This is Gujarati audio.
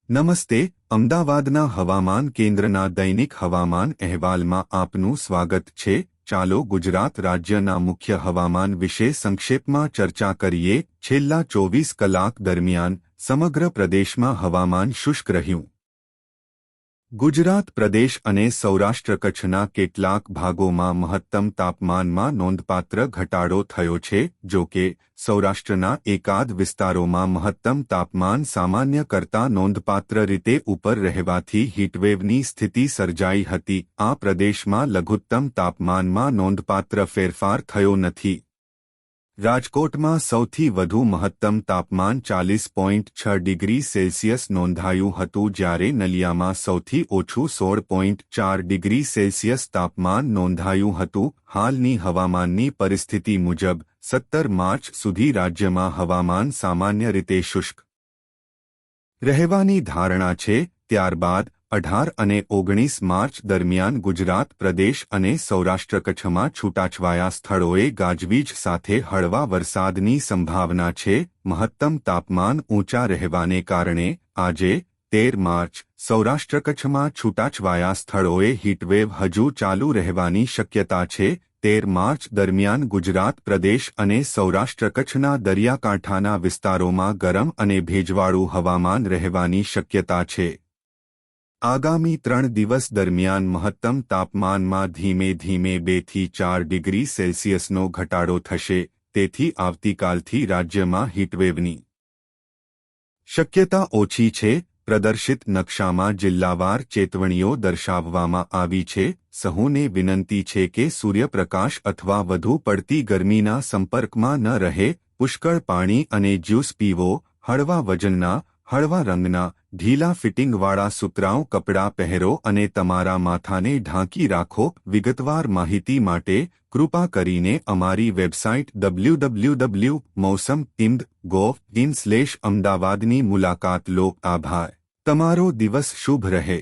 નમસ્તે, અમદાવાદના હવામાન કેન્દ્રના દૈનિક હવામાન અહેવાલમાં આપનું સ્વાગત છે. ચાલો ગુજરાત રાજ્યના મુખ્ય હવામાન વિશે સંક્ષેપમાં ચર્ચા કરીએ. છેલ્લા 24 કલાક દરમિયાન સમગ્ર પ્રદેશમાં હવામાન શુષ્ક રહ્યું. ગુજરાત પ્રદેશ અને સૌરાષ્ટ્ર કચ્છના કેટલાક ભાગોમાં મહત્તમ તાપમાનમાં નોંધપાત્ર ઘટાડો થયો છે. જો કે સૌરાષ્ટ્રના એકાદ વિસ્તારોમાં મહત્તમ તાપમાન સામાન્ય કરતાં નોંધપાત્ર રીતે ઉપર રહેવાથી હીટવેવની સ્થિતિ સર્જાઈ હતી. આ પ્રદેશમાં લઘુત્તમ તાપમાનમાં નોંધપાત્ર ફેરફાર થયો નથી. રાજકોટમાં સૌથી વધુ મહત્તમ તાપમાન 40.6 ડિગ્રી સેલ્સિયસ નોંધાયું હતું, જ્યારે નલિયામાં સૌથી ઓછું 16.4 ડિગ્રી સેલ્સિયસ તાપમાન નોંધાયું હતું. હાલની હવામાનની પરિસ્થિતિ મુજબ 17 માર્ચ સુધી રાજ્યમાં હવામાન સામાન્ય રીતે શુષ્ક રહેવાની ધારણા છે. ત્યારબાદ 18 અને 19 માર્ચ દરમિયાન ગુજરાત પ્રદેશ અને સૌરાષ્ટ્ર કચ્છમાં છૂટાછવાયા સ્થળોએ ગાજવીજ સાથે હળવા વરસાદની સંભાવના છે. મહત્તમ તાપમાન ઊંચા રહેવાને કારણે આજે 13 માર્ચ સૌરાષ્ટ્ર કચ્છમાં છૂટાછવાયા સ્થળોએ હીટવેવ હજુ ચાલુ રહેવાની શક્યતા છે. 13 માર્ચ દરમિયાન ગુજરાત પ્રદેશ અને સૌરાષ્ટ્ર કચ્છના દરિયાકાંઠાના વિસ્તારોમાં ગરમ અને ભેજવાળું હવામાન રહેવાની શક્યતા છે. આગામી 3 દિવસ દરમિયાન મહત્તમ તાપમાનમાં ધીમે ધીમે 2 થી 4 ડિગ્રી સેલ્સિયસનો ઘટાડો થશે. તેથી આવતીકાલથી રાજ્યમાં હીટવેવની શક્યતા ઓછી છે. પ્રદર્શિત નકશામાં જિલ્લાવાર ચેતવણીઓ દર્શાવવામાં આવી છે. સહુને વિનંતી છે કે સૂર્યપ્રકાશ અથવા વધુ પડતી ગરમીના સંપર્કમાં ન રહે. પુષ્કળ પાણી અને જ્યુસ પીવો. હળવા વજનના, હળવા રંગના, ઢીલા ફિટિંગવાળા સુતરાઉ કપડાં પહેરો અને તમારા માથાને ઢાંકી રાખો. વિગતવાર માહિતી માટે કૃપા કરીને અમારી વેબસાઇટ www.mausamtimd.gov/અમદાવાદની મુલાકાત લો. આભાર. તમારો દિવસ શુભ રહે.